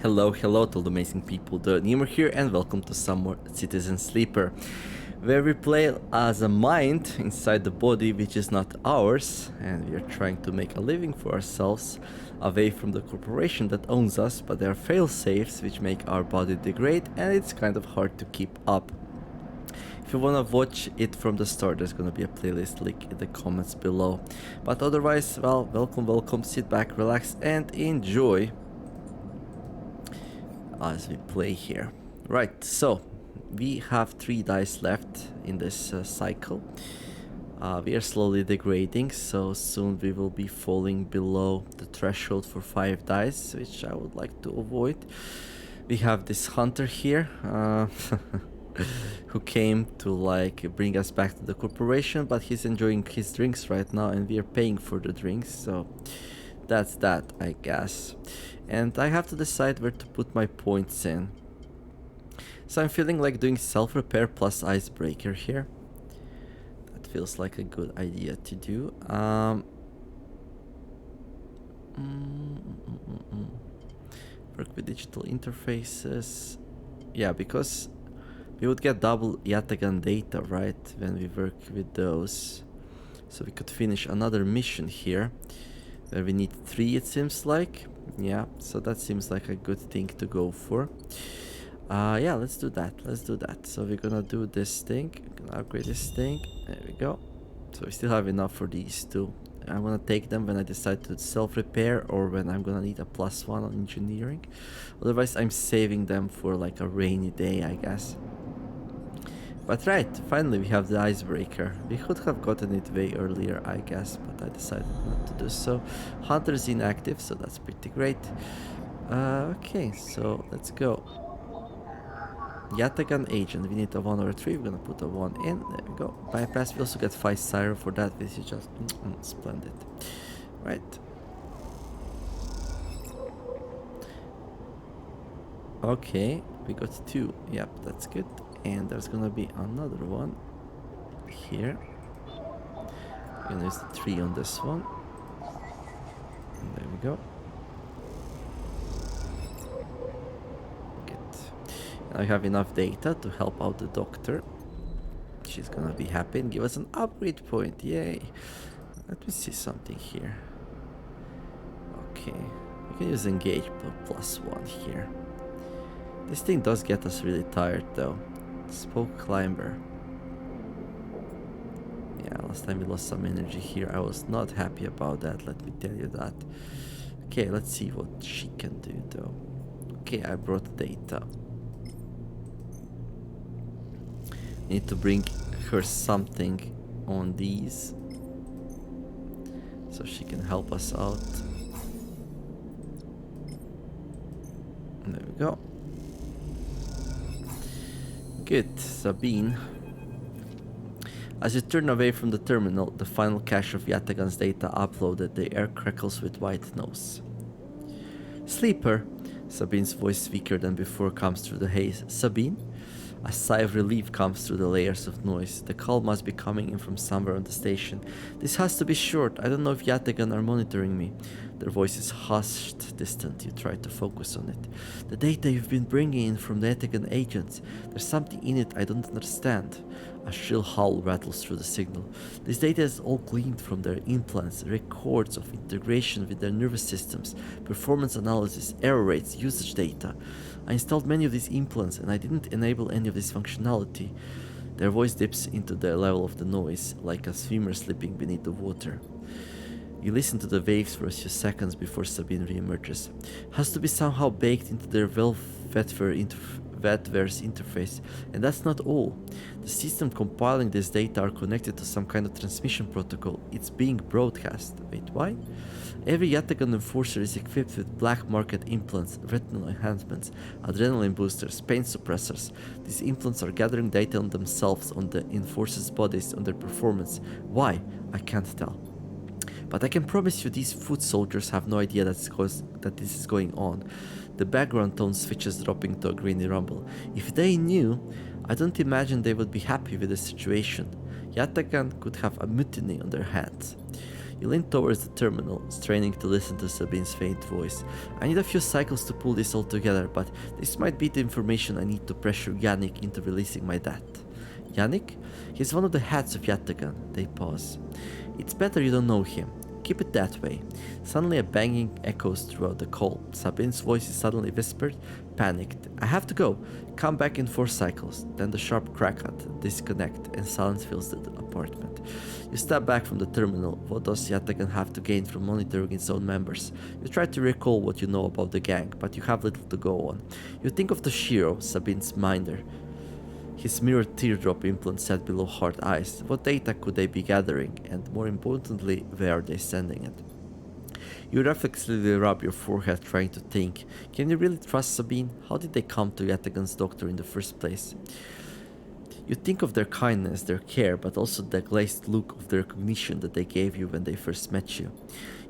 Hello, hello to all the amazing people, the Nemer here, and welcome to some more Citizen Sleeper, where we play as a mind inside the body which is not ours, and we are trying to make a living for ourselves away from the corporation that owns us, but there are fail-safes which make our body degrade, and it's kind of hard to keep up. If you wanna watch it from the start, there's gonna be a playlist link in the comments below. But otherwise, well, welcome, sit back, relax, and enjoy as we play here. Right, so we have 3 dice left in this cycle. We are slowly degrading, so soon we will be falling below the threshold for 5 dice, which I would like to avoid. We have this hunter here, who came to like bring us back to the corporation, but he's enjoying his drinks right now and we are paying for the drinks, so that's that, I guess. And I have to decide where to put my points in. So I'm feeling like doing self-repair plus icebreaker here. That feels like a good idea to do. Work with digital interfaces. Yeah, because we would get double Yatagan data, right, when we work with those. So we could finish another mission here, where we need 3, it seems like. Yeah, so that seems like a good thing to go for. Yeah, let's do that. So we're gonna do this thing. Gonna upgrade this thing. There we go. So we still have enough for these 2. I'm gonna take them when I decide to self-repair or when I'm gonna need a +1 on engineering. Otherwise, I'm saving them for like a rainy day, I guess. But right, finally we have the icebreaker. We could have gotten it way earlier, I guess, but I decided not to do so. Hunter's inactive, so that's pretty great. Okay, so let's go. Yatagan agent, we need a 1 or a 3, we're gonna put a 1 in, there we go. Bypass, we also get 5 Syro for that, which is just splendid. Right. Okay, we got 2, yep, that's good. And there's gonna be another one here. We're gonna use the 3 on this one. And there we go. Good. Now we have enough data to help out the doctor. She's gonna be happy and give us an upgrade point. Yay. Let me see something here. Okay. We can use engage +1 here. This thing does get us really tired though. Spoke climber. Yeah, last time we lost some energy here. I was not happy about that, let me tell you that. Okay, let's see what she can do though. Okay, I brought data. Need to bring her something on these so she can help us out. There we go. Good, Sabine. As you turn away from the terminal, the final cache of Yatagan's data uploaded, the air crackles with white noise. Sleeper, Sabine's voice weaker than before comes through the haze. Sabine? A sigh of relief comes through the layers of noise. The call must be coming in from somewhere on the station. This has to be short. I don't know if Yatagan are monitoring me. Their voice is hushed, distant. You try to focus on it. The data you've been bringing in from the Yatagan agents. There's something in it I don't understand. A shrill howl rattles through the signal. This data is all gleaned from their implants, records of integration with their nervous systems, performance analysis, error rates, usage data. I installed many of these implants and I didn't enable any of this functionality. Their voice dips into the level of the noise, like a swimmer slipping beneath the water. You listen to the waves for a few seconds before Sabine reemerges. Has to be somehow baked into their Vetware's interface, and that's not all. The system compiling this data are connected to some kind of transmission protocol. It's being broadcast. Wait, why? Every Yatagan enforcer is equipped with black market implants, retinal enhancements, adrenaline boosters, pain suppressors. These implants are gathering data on themselves, on the enforcers' bodies, on their performance. Why? I can't tell. But I can promise you these foot soldiers have no idea that this is going on. The background tone switches dropping to a grainy rumble. If they knew, I don't imagine they would be happy with the situation. Yatagan could have a mutiny on their hands. You lean towards the terminal, straining to listen to Sabine's faint voice. I need a few cycles to pull this all together, but this might be the information I need to pressure Yannick into releasing my dad. Yannick? He's one of the heads of Yatagan. They pause. It's better you don't know him. Keep it that way. Suddenly a banging echoes throughout the call. Sabine's voice is suddenly whispered, panicked. I have to go. Come back in 4 cycles. Then the sharp crack at the disconnect and silence fills the apartment. You step back from the terminal. What does Yatagan have to gain from monitoring its own members? You try to recall what you know about the gang, but you have little to go on. You think of Toshiro, Sabine's minder. His mirrored teardrop implant set below hard eyes. What data could they be gathering? And more importantly, where are they sending it? You reflexively rub your forehead trying to think. Can you really trust Sabine? How did they come to Yatagan's doctor in the first place? You think of their kindness, their care, but also the glazed look of the recognition that they gave you when they first met you.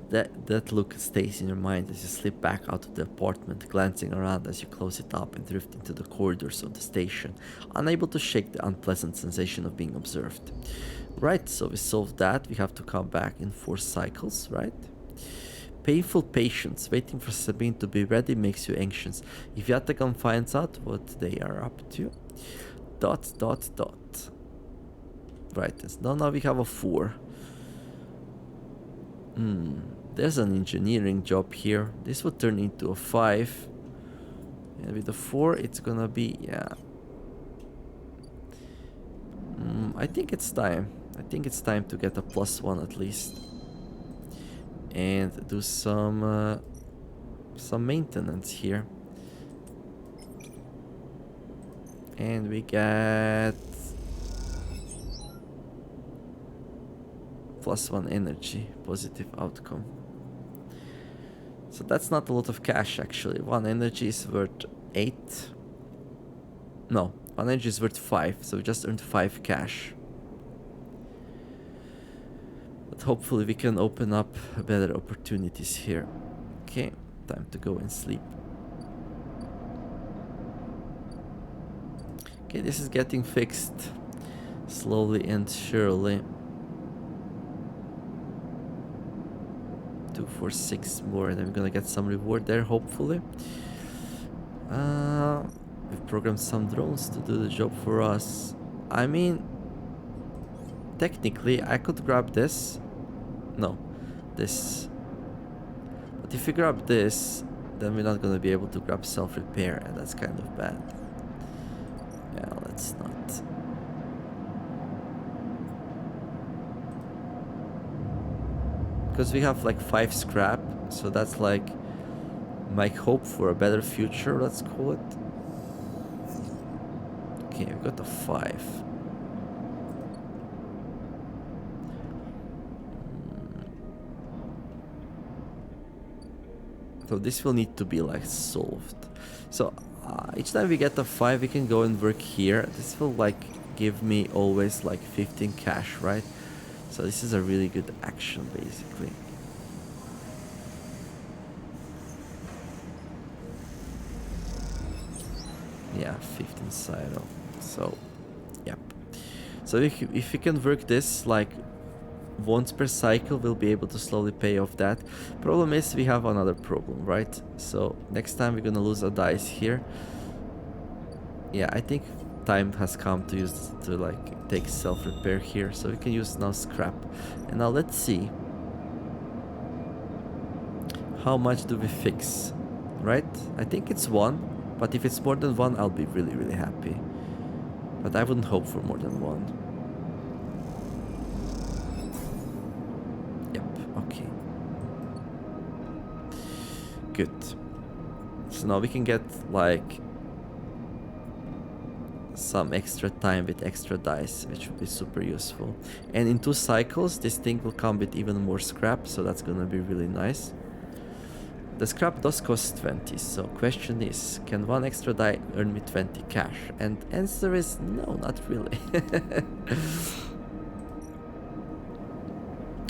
That look stays in your mind as you slip back out of the apartment, glancing around as you close it up and drift into the corridors of the station, unable to shake the unpleasant sensation of being observed. Right, so we solved that. We have to come back in 4 cycles, right? Painful patience, waiting for Sabine to be ready makes you anxious. If Yatagan finds out what they are up to... ... Right, so now we have a 4. There's an engineering job here. This would turn into a 5. And with a 4, it's gonna be, yeah. I think it's time. I think it's time to get a +1 at least. And do some maintenance here. And we get +1 energy, positive outcome. So that's not a lot of cash actually. 1 energy is worth 8. No, 1 energy is worth 5, so we just earned 5 cash. But hopefully we can open up better opportunities here. Okay, time to go and sleep. Okay, this is getting fixed slowly and surely. 2, 4, 6 more, and I'm gonna get some reward there, hopefully. We've programmed some drones to do the job for us. I mean, technically, I could grab this. No, this. But if we grab this, then we're not gonna be able to grab self-repair, and that's kind of bad. Yeah, let's not. Because we have like 5 scrap, so that's like my hope for a better future, let's call it. Okay, we got a 5. So this will need to be like solved. So each time we get a 5, we can go and work here. This will like give me always like 15 cash, right? So this is a really good action, basically. Yeah, 15 cyro. So, yep. So if we can work this like once per cycle, we'll be able to slowly pay off that. Problem is we have another problem, right? So next time we're gonna lose a dice here. Yeah, I think time has come to use to like take self-repair here, so we can use now scrap. And now let's see how much do we fix, right? I think it's 1, but if it's more than 1, I'll be really happy. But I wouldn't hope for more than 1. Yep, okay. Good. So now we can get like some extra time with extra dice, which would be super useful. And in 2 cycles, this thing will come with even more scrap, so that's gonna be really nice. The scrap does cost 20, so question is, can 1 extra die earn me 20 cash? And answer is no, not really.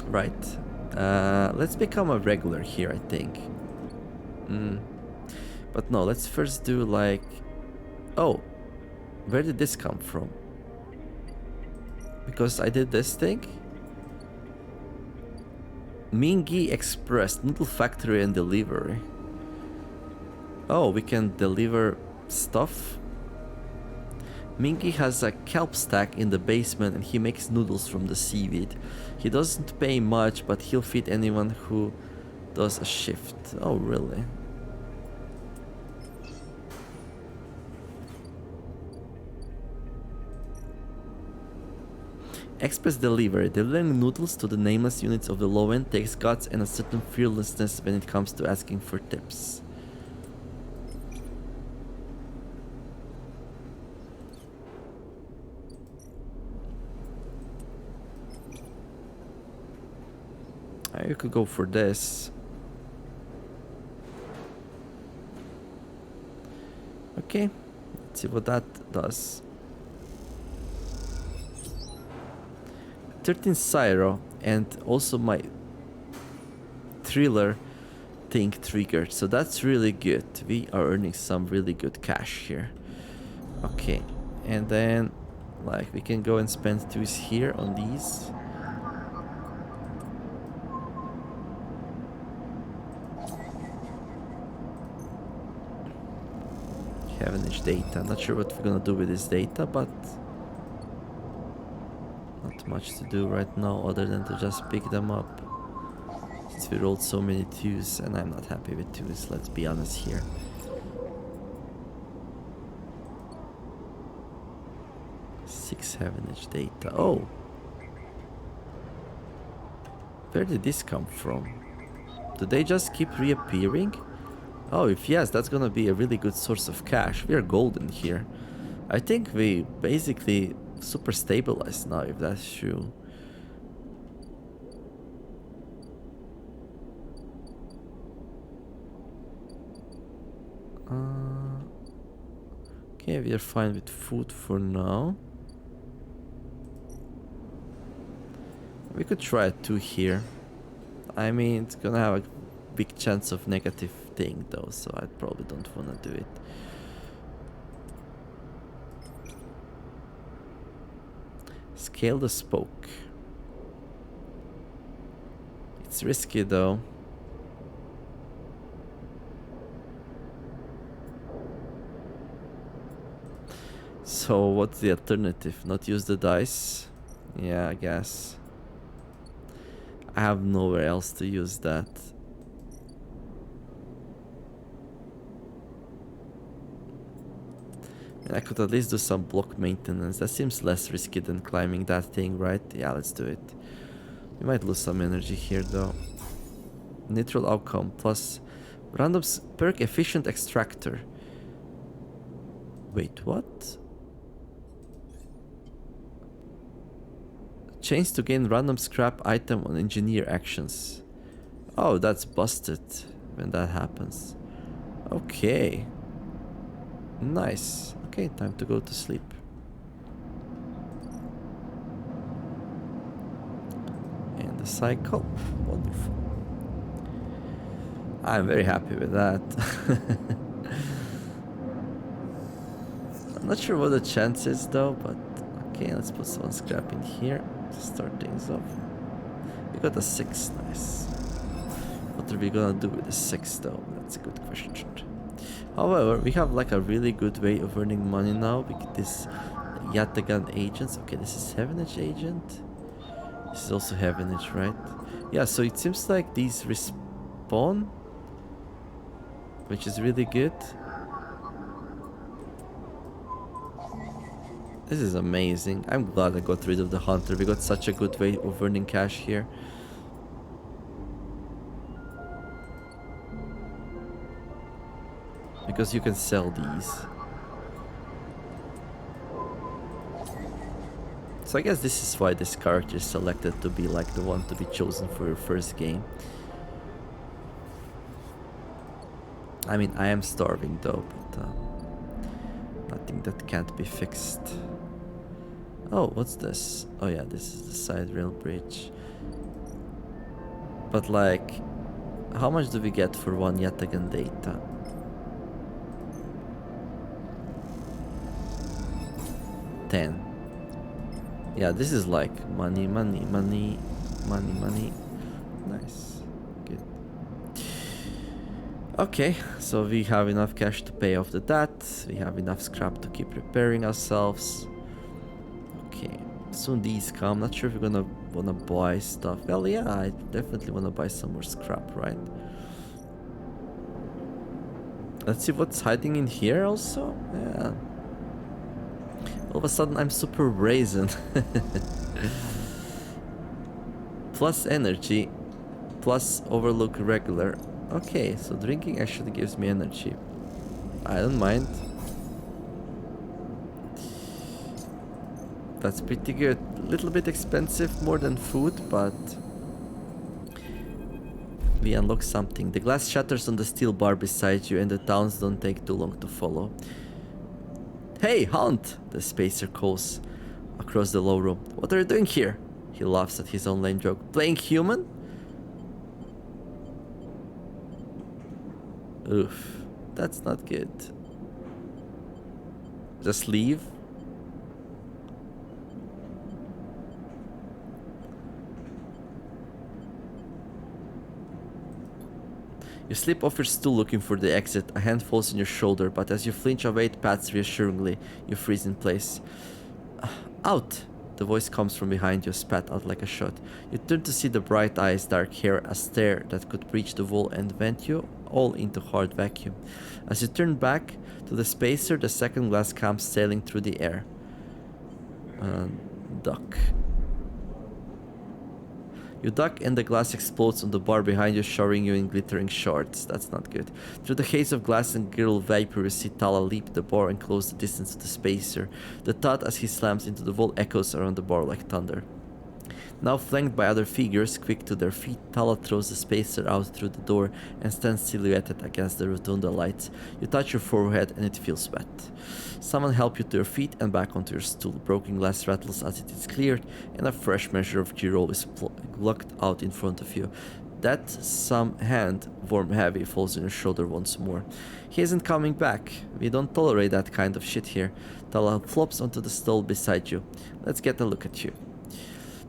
Right. Let's become a regular here, I think. But no, let's first do like... Oh, where did this come from? Because I did this thing? Mingi Express, noodle factory and delivery. Oh, we can deliver stuff? Mingi has a kelp stack in the basement and he makes noodles from the seaweed. He doesn't pay much, but he'll feed anyone who does a shift. Oh, really? Express delivery. Delivering noodles to the nameless units of the low end takes guts and a certain fearlessness when it comes to asking for tips. You could go for this. Okay, let's see what that does. 13 Cyro, and also my thriller thing triggered, so that's really good. We are earning some really good cash here. Okay, and then like we can go and spend 2s here on these. Heavenage data. Not sure what we're gonna do with this data, but not much to do right now other than to just pick them up. Since we rolled so many 2s, and I'm not happy with 2s, let's be honest here. Six Heavenage data. Oh! Where did this come from? Do they just keep reappearing? Oh, if yes, that's gonna be a really good source of cash. We are golden here. I think we basically super stabilized now, if that's true. Okay, we are fine with food for now. We could try a 2 here. I mean, it's gonna have a big chance of negative thing though, so I probably don't wanna do it. Scale the spoke. It's risky though. So what's the alternative? Not use the dice? Yeah, I guess. I have nowhere else to use that. I could at least do some block maintenance. That seems less risky than climbing that thing, right? Yeah, let's do it. We might lose some energy here though. Neutral outcome plus random perk efficient extractor. Wait, what? Change to gain random scrap item on engineer actions. Oh, that's busted when that happens. Okay. Nice. Okay, time to go to sleep. And the cycle. Wonderful. I'm very happy with that. I'm not sure what the chance is though, but okay, let's put some scrap in here to start things off. We got a 6, nice. What are we gonna do with the 6 though? That's a good question. However, we have like a really good way of earning money now with this Yatagan agents. Okay, this is Heavenage agent. This is also Heavenage, right? Yeah, so it seems like these respawn, which is really good. This is amazing. I'm glad I got rid of the hunter. We got such a good way of earning cash here. Because you can sell these. So I guess this is why this character is selected to be like the one to be chosen for your first game. I mean, I am starving though, but nothing that can't be fixed. Oh, what's this? Oh yeah, this is the side rail bridge. But like, how much do we get for one Yatagan data? Yeah, this is like money, money, money, money, money. Nice. Good. Okay, so we have enough cash to pay off the debt. We have enough scrap to keep repairing ourselves. Okay, soon these come. Not sure if we're gonna wanna buy stuff. Well, yeah, I definitely wanna buy some more scrap, right? Let's see what's hiding in here also. Yeah. All of a sudden, I'm super brazen. Plus energy, plus overlook regular. Okay, so drinking actually gives me energy. I don't mind. That's pretty good. Little bit expensive, more than food, but we unlock something. The glass shatters on the steel bar beside you, and the downs don't take too long to follow. Hey, Hunt! The spacer calls across the low room. What are you doing here? He laughs at his own lame joke. Playing human? Oof, that's not good. Just leave? You slip off your stool looking for the exit. A hand falls on your shoulder, but as you flinch away, it pats reassuringly. You freeze in place. Out! The voice comes from behind you, spat out like a shot. You turn to see the bright eyes, dark hair, a stare that could breach the wall and vent you all into hard vacuum. As you turn back to the spacer, the second glass comes sailing through the air. Duck. You duck and the glass explodes on the bar behind you, showering you in glittering shards. That's not good. Through the haze of glass and grill vapor, you see Tala leap the bar and close the distance to the spacer. The thud as he slams into the wall echoes around the bar like thunder. Now flanked by other figures, quick to their feet, Tala throws the spacer out through the door and stands silhouetted against the rotunda lights. You touch your forehead and it feels wet. Someone help you to your feet and back onto your stool. Broken glass rattles as it is cleared, and a fresh measure of G-roll is plucked out in front of you. That some hand, warm heavy, falls on your shoulder once more. He isn't coming back. We don't tolerate that kind of shit here. Tala flops onto the stool beside you. Let's get a look at you.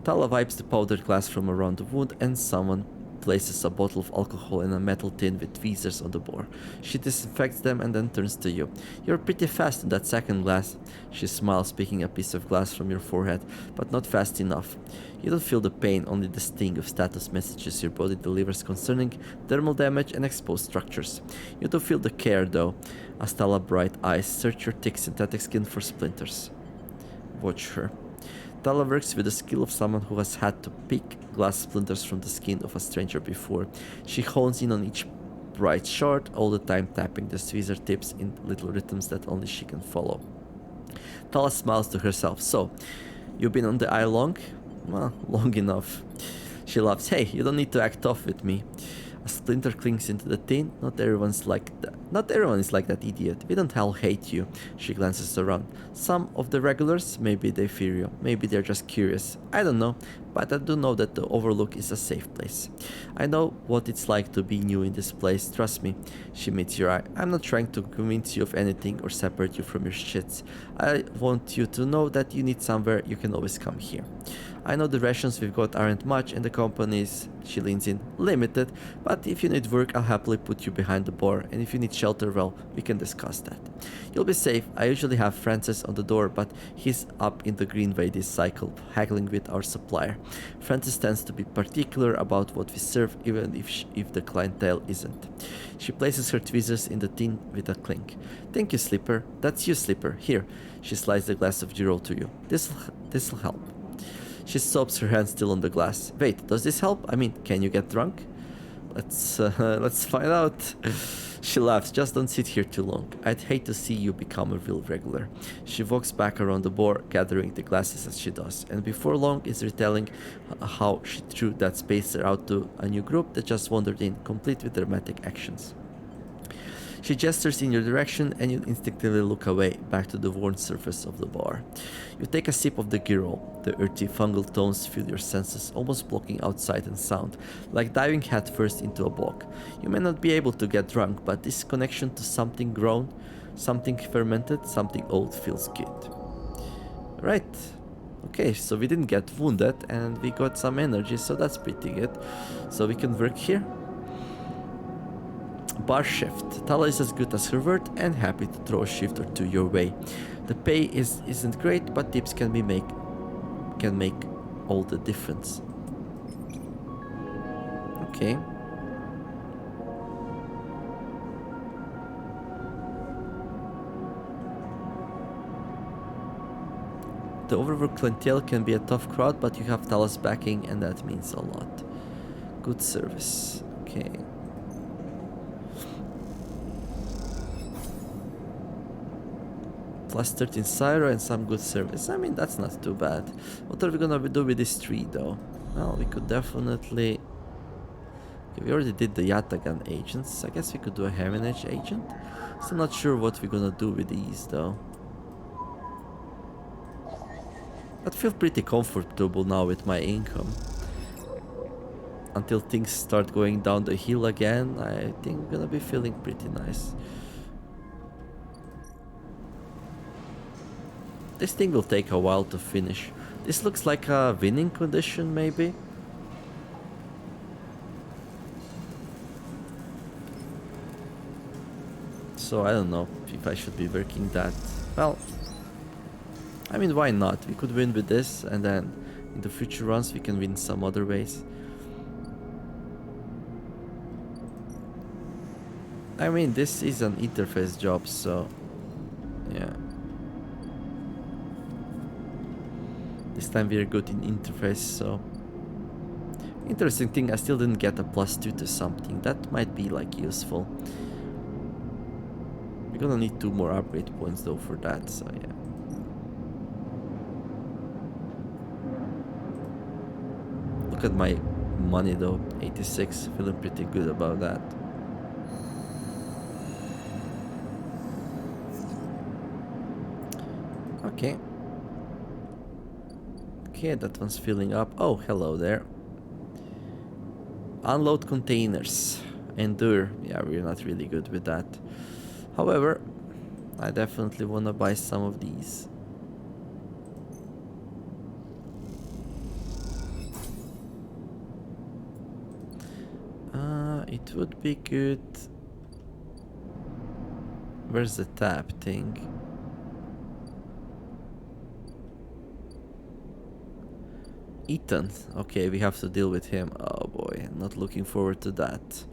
Tala wipes the powdered glass from around the wound, and someone places a bottle of alcohol in a metal tin with tweezers on the bar. She disinfects them and then turns to you. You're pretty fast in that second glass. She smiles, picking a piece of glass from your forehead, but not fast enough. You don't feel the pain, only the sting of status messages your body delivers concerning thermal damage and exposed structures. You don't feel the care, though, as Tala's bright eyes search your thick synthetic skin for splinters. Watch her. Tala works with the skill of someone who has had to pick glass splinters from the skin of a stranger before. She hones in on each bright shard, all the time tapping the tweezer tips in little rhythms that only she can follow. Tala smiles to herself. So, you've been on the eye long? Well, long enough. She laughs. Hey, you don't need to act tough with me. A splinter clings into the tin. Not everyone is like that idiot. We don't all hate you. She glances around. Some of the regulars, maybe they fear you. Maybe they're just curious. I don't know. But I do know that the Overlook is a safe place. I know what it's like to be new in this place. Trust me. She meets your eye. I'm not trying to convince you of anything or separate you from your shits. I want you to know that you need somewhere, you can always come here. I know the rations we've got aren't much and the company's, she leans in, limited, but if you need work, I'll happily put you behind the bar, and if you need shelter, well, we can discuss that. You'll be safe. I usually have Francis on the door, but he's up in the Greenway this cycle, haggling with our supplier. Francis tends to be particular about what we serve, even if the clientele isn't. She places her tweezers in the tin with a clink. Thank you, Slipper. That's you, Slipper. Here. She slides the glass of G-roll to you. This'll help. She soaks her hand still on the glass. Wait, does this help? I mean, can you get drunk? Let's find out. She laughs. Just don't sit here too long. I'd hate to see you become a real regular. She walks back around the bar, gathering the glasses as she does, and before long is retelling how she threw that spacer out to a new group that just wandered in, complete with dramatic actions. She gestures in your direction and you instinctively look away, back to the worn surface of the bar. You take a sip of the Girl. The earthy fungal tones fill your senses, almost blocking out sight and sound, like diving headfirst into a bog. You may not be able to get drunk, but this connection to something grown, something fermented, something old feels good. Right. Okay, so we didn't get wounded and we got some energy, so that's pretty good. So we can work here. Bar shift. Tala is as good as her word and happy to throw a shift or two your way. The pay isn't great, but tips can make all the difference. Okay. The overworked clientele can be a tough crowd, but you have Tala's backing, and that means a lot. Good service. Okay. Plus 13 Syra and some good service. I mean, that's not too bad. What are we gonna do with this tree, though? Well, we could definitely... Okay, we already did the Yatagan agents. I guess we could do a Heaven Edge agent. Still not sure what we're gonna do with these, though. I feel pretty comfortable now with my income. Until things start going down the hill again, I think I'm gonna be feeling pretty nice. This thing will take a while to finish. This looks like a winning condition, maybe? So I don't know if I should be working that. Well, I mean, why not? We could win with this, and then in the future runs we can win some other ways. I mean, this is an interface job, so yeah. This time we are good in interface, so... Interesting thing, I still didn't get a +2 to something. That might be like useful. We're gonna need 2 more upgrade points though for that, so yeah. Look at my money though, 86, feeling pretty good about that. Okay. Okay, that one's filling up. Oh, hello there. Unload containers. Endure. Yeah, we're not really good with that. However, I definitely want to buy some of these. It would be good. Where's the tab thing? Ethan. Okay, we have to deal with him. Oh boy, not looking forward to that.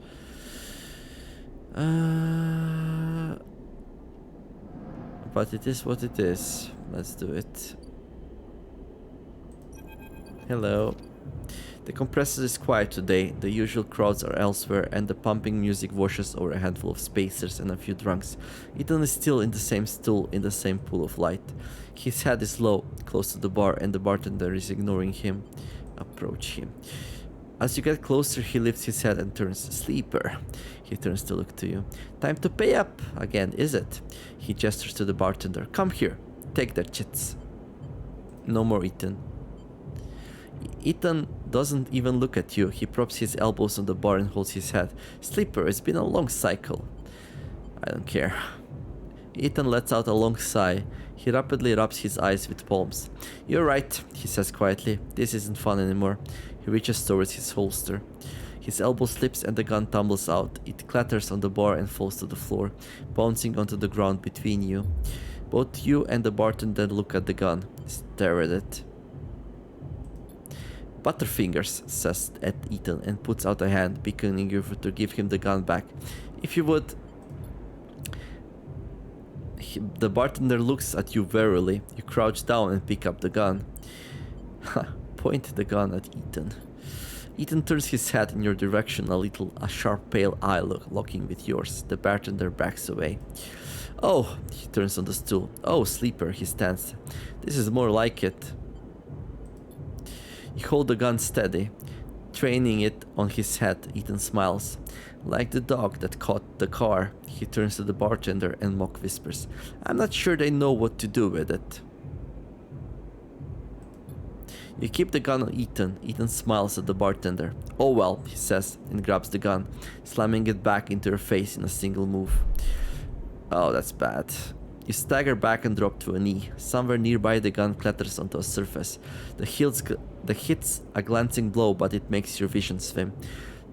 But it is what it is. Let's do it. Hello. The compressor is quiet today. The usual crowds are elsewhere, and the pumping music washes over a handful of spacers and a few drunks. Ethan is still in the same stool in the same pool of light. His head is low, close to the bar, and the bartender is ignoring him. Approach him. As you get closer, he lifts his head and turns. Sleeper. He turns to look to you. Time to pay up again, is it? He gestures to the bartender. Come here. Take that chits. No more Ethan. Ethan doesn't even look at you. He props his elbows on the bar and holds his head. Sleeper, it's been a long cycle. I don't care. Ethan lets out a long sigh. He rapidly rubs his eyes with palms. You're right, he says quietly. This isn't fun anymore. He reaches towards his holster. His elbow slips and the gun tumbles out. It clatters on the bar and falls to the floor, bouncing onto the ground between you. Both you and the bartender look at the gun, stare at it. Butterfingers, says at Ethan and puts out a hand, beckoning you to give him the gun back. If you would... The bartender looks at you warily. You crouch down and pick up the gun. Point the gun at Ethan. Ethan turns his head in your direction, a sharp pale eye locking with yours. The bartender backs away. Oh, he turns on the stool. Oh, sleeper, he stands. This is more like it. You hold the gun steady, training it on his head. Ethan smiles. Like the dog that caught the car, he turns to the bartender and mock whispers. I'm not sure they know what to do with it. You keep the gun on Ethan. Ethan smiles at the bartender. Oh well, he says, and grabs the gun, slamming it back into her face in a single move. Oh, that's bad. You stagger back and drop to a knee. Somewhere nearby, the gun clatters onto a surface. The hit's a glancing blow, but it makes your vision swim.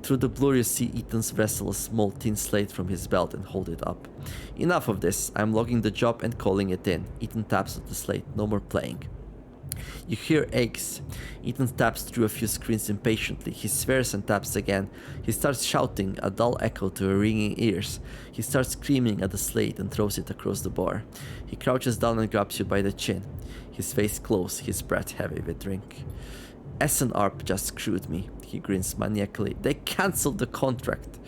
Through the blur, you see Ethan's wrestle a small tin slate from his belt and hold it up. Enough of this. I'm logging the job and calling it in. Ethan taps at the slate. No more playing. You hear eggs. Ethan taps through a few screens impatiently. He swears and taps again. He starts shouting, a dull echo to her ringing ears. He starts screaming at the slate and throws it across the bar. He crouches down and grabs you by the chin. His face close, his breath heavy with drink. S&ARP just screwed me. He grins maniacally. They cancelled the contract.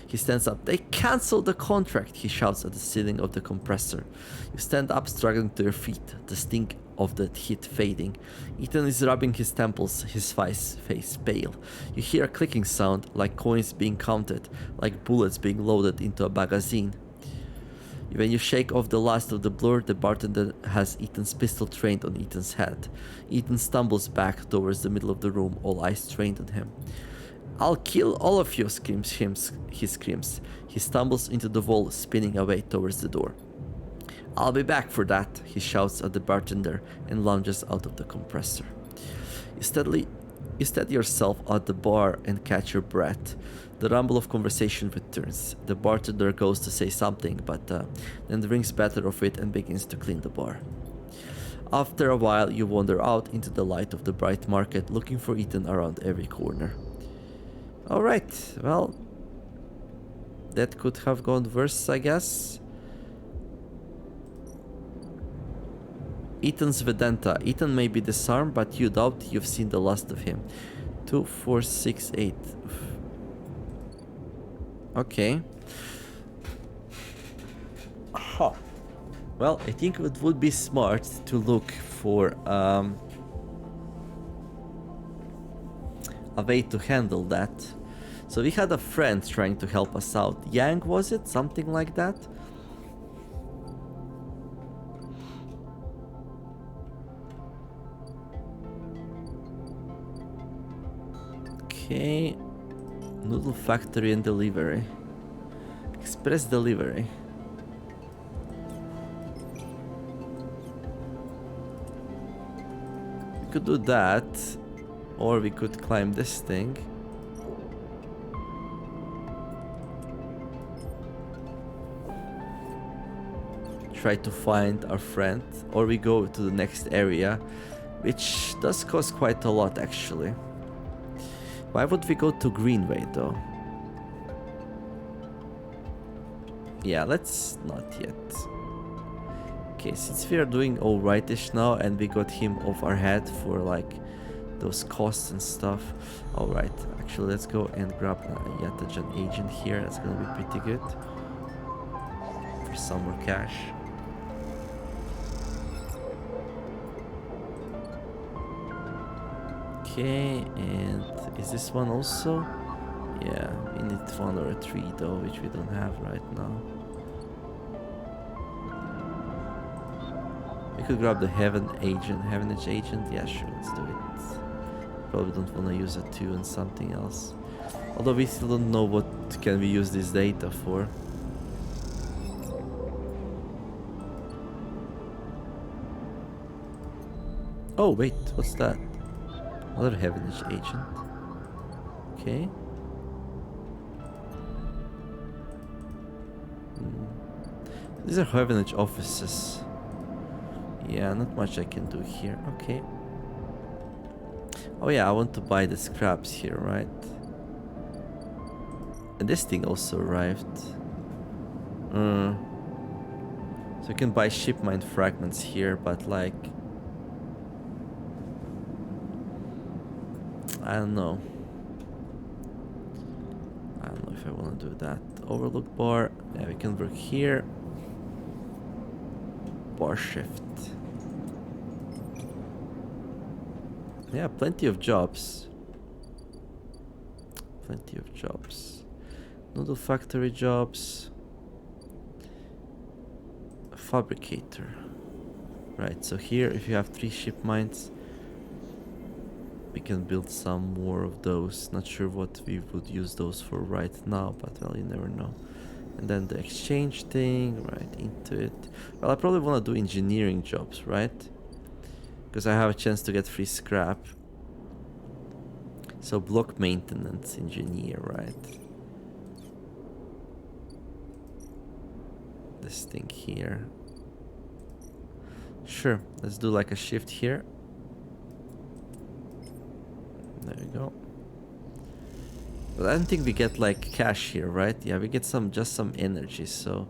He stands up. They cancelled the contract, he shouts at the ceiling of the compressor. You stand up, struggling to your feet, the sting of the heat fading. Ethan is rubbing his temples, his face pale. You hear a clicking sound, like coins being counted, like bullets being loaded into a magazine. When you shake off the last of the blur, the bartender has Ethan's pistol trained on Ethan's head. Ethan stumbles back towards the middle of the room, all eyes trained on him. I'll kill all of you, he screams. He stumbles into the wall, spinning away towards the door. I'll be back for that, he shouts at the bartender and lunges out of the compressor. You steady yourself at the bar and catch your breath. The rumble of conversation returns. The bartender goes to say something, but then drinks better of it and begins to clean the bar. After a while, you wander out into the light of the bright market, looking for Ethan around every corner. Alright, well, that could have gone worse, I guess. Ethan's Vedanta. Ethan may be disarmed, but you doubt you've seen the last of him. 2, 4, 6, 8. Okay. Huh. Well, I think it would be smart to look for a way to handle that. So we had a friend trying to help us out. Yang, was it? Something like that? Okay. Noodle factory and delivery. Express delivery. We could do that. Or we could climb this thing. Try to find our friend. Or we go to the next area. Which does cost quite a lot actually. Why would we go to Greenway though? Yeah, let's not yet. Okay, since we are doing alrightish now and we got him off our head for like those costs and stuff. Alright, actually let's go and grab yet an agent here. That's gonna be pretty good. For some more cash. Okay, and is this one also? Yeah, we need 1 or 3 though, which we don't have right now. We could grab the Heavenage agent. Yeah, sure, let's do it. Probably don't want to use a 2 and something else. Although we still don't know what can we use this data for. Oh wait, what's that? Another Heavenage agent. Okay. These are Heavenage offices. Yeah, not much I can do here. Okay. Oh yeah, I want to buy the scraps here, right? And this thing also arrived. So you can buy ship mine fragments here, but like... I don't know. I don't know if I want to do that. Overlook bar. Yeah, we can work here. Bar shift. Yeah, plenty of jobs. Plenty of jobs. Noodle factory jobs. Fabricator. Right, so here if you have 3 ship mines, we can build some more of those. Not sure what we would use those for right now, but well, you never know. And then the exchange thing, right into it. Well, I probably want to do engineering jobs, right? Because I have a chance to get free scrap. So block maintenance engineer, right? This thing here. Sure, let's do like a shift here. There we go. But I don't think we get like cash here, right? Yeah, we get just some energy, so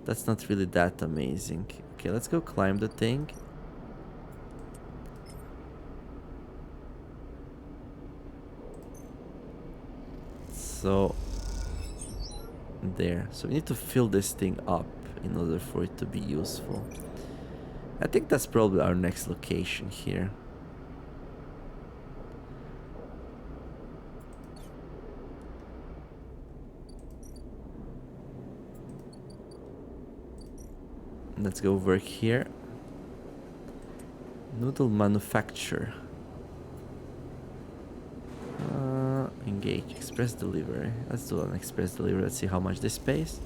that's not really that amazing. Okay, let's go climb the thing. So there. So we need to fill this thing up in order for it to be useful. I think that's probably our next location here. Let's go work here. Noodle manufacture. Engage. Express delivery. Let's do an express delivery. Let's see how much this pays.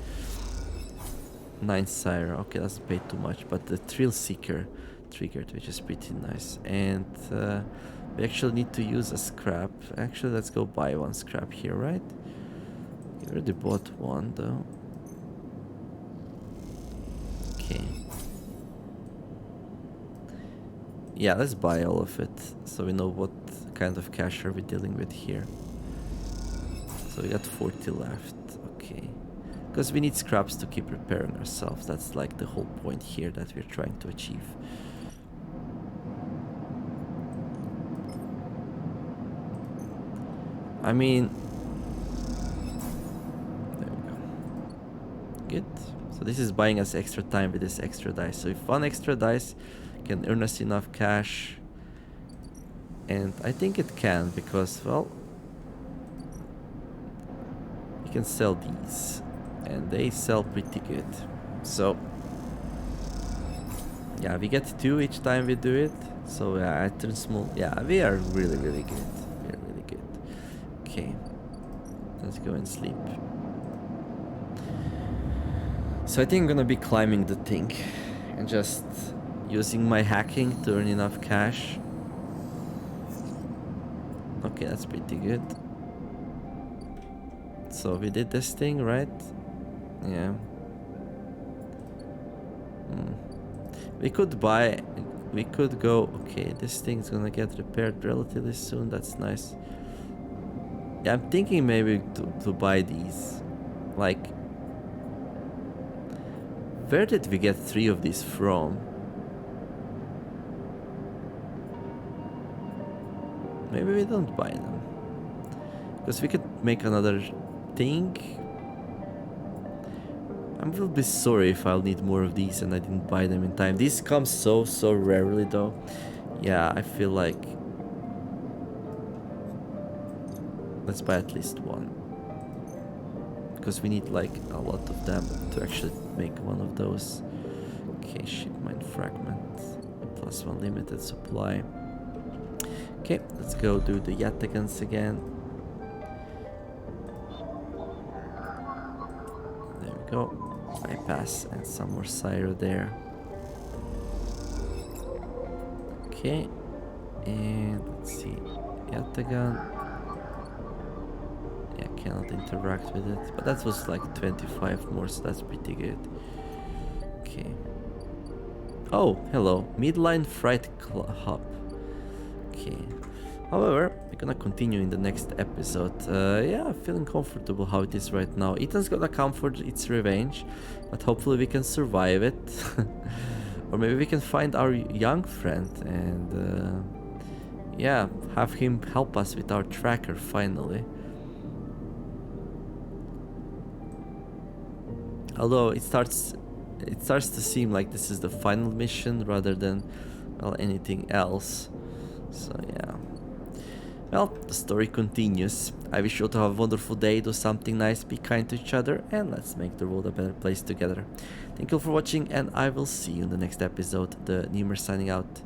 9 Sire. Okay, doesn't pay too much. But the Thrill Seeker triggered, which is pretty nice. And we actually need to use a scrap. Actually, let's go buy one scrap here, right? We already bought one, though. Okay. Yeah, let's buy all of it, so we know what kind of cash are we dealing with here. So we got 40 left, okay. Because we need scraps to keep repairing ourselves. That's like the whole point here that we're trying to achieve. I mean... There we go. Good. So this is buying us extra time with this extra dice. So if one extra dice can earn us enough cash, and I think it can, because, well, we can sell these and they sell pretty good. So yeah, we get 2 each time we do it. So yeah, I turn small. Yeah, we are really good. We are really good. Okay, let's go and sleep. So I think I'm gonna be climbing the thing and just using my hacking to earn enough cash. Okay, that's pretty good. So we did this thing, right? Yeah. We could go... Okay, this thing's gonna get repaired relatively soon. That's nice. Yeah, I'm thinking maybe to buy these. Like... Where did we get 3 of these from? Maybe we don't buy them. Because we could make another thing. I will be sorry if I'll need more of these and I didn't buy them in time. These come so rarely though. Yeah, I feel like... Let's buy at least one. Because we need like a lot of them to actually make one of those. Okay, shipment fragment. +1 limited supply. Okay, let's go do the Yatagans again. There we go. Bypass and some more Syro there. Okay, and let's see. Yatagan. Yeah, cannot interact with it, but that was like 25 more, so that's pretty good. Okay. Oh, hello. Midline Freight Hub. Okay. However, we're gonna continue in the next episode. Yeah, feeling comfortable how it is right now. Ethan's gonna come for its revenge, but hopefully we can survive it. Or maybe we can find our young friend and yeah, have him help us with our tracker finally. Although it starts to seem like this is the final mission rather than, well, anything else. So yeah. Well, the story continues. I wish you all to have a wonderful day, do something nice, be kind to each other, and let's make the world a better place together. Thank you all for watching, and I will see you in the next episode. The Nemer signing out.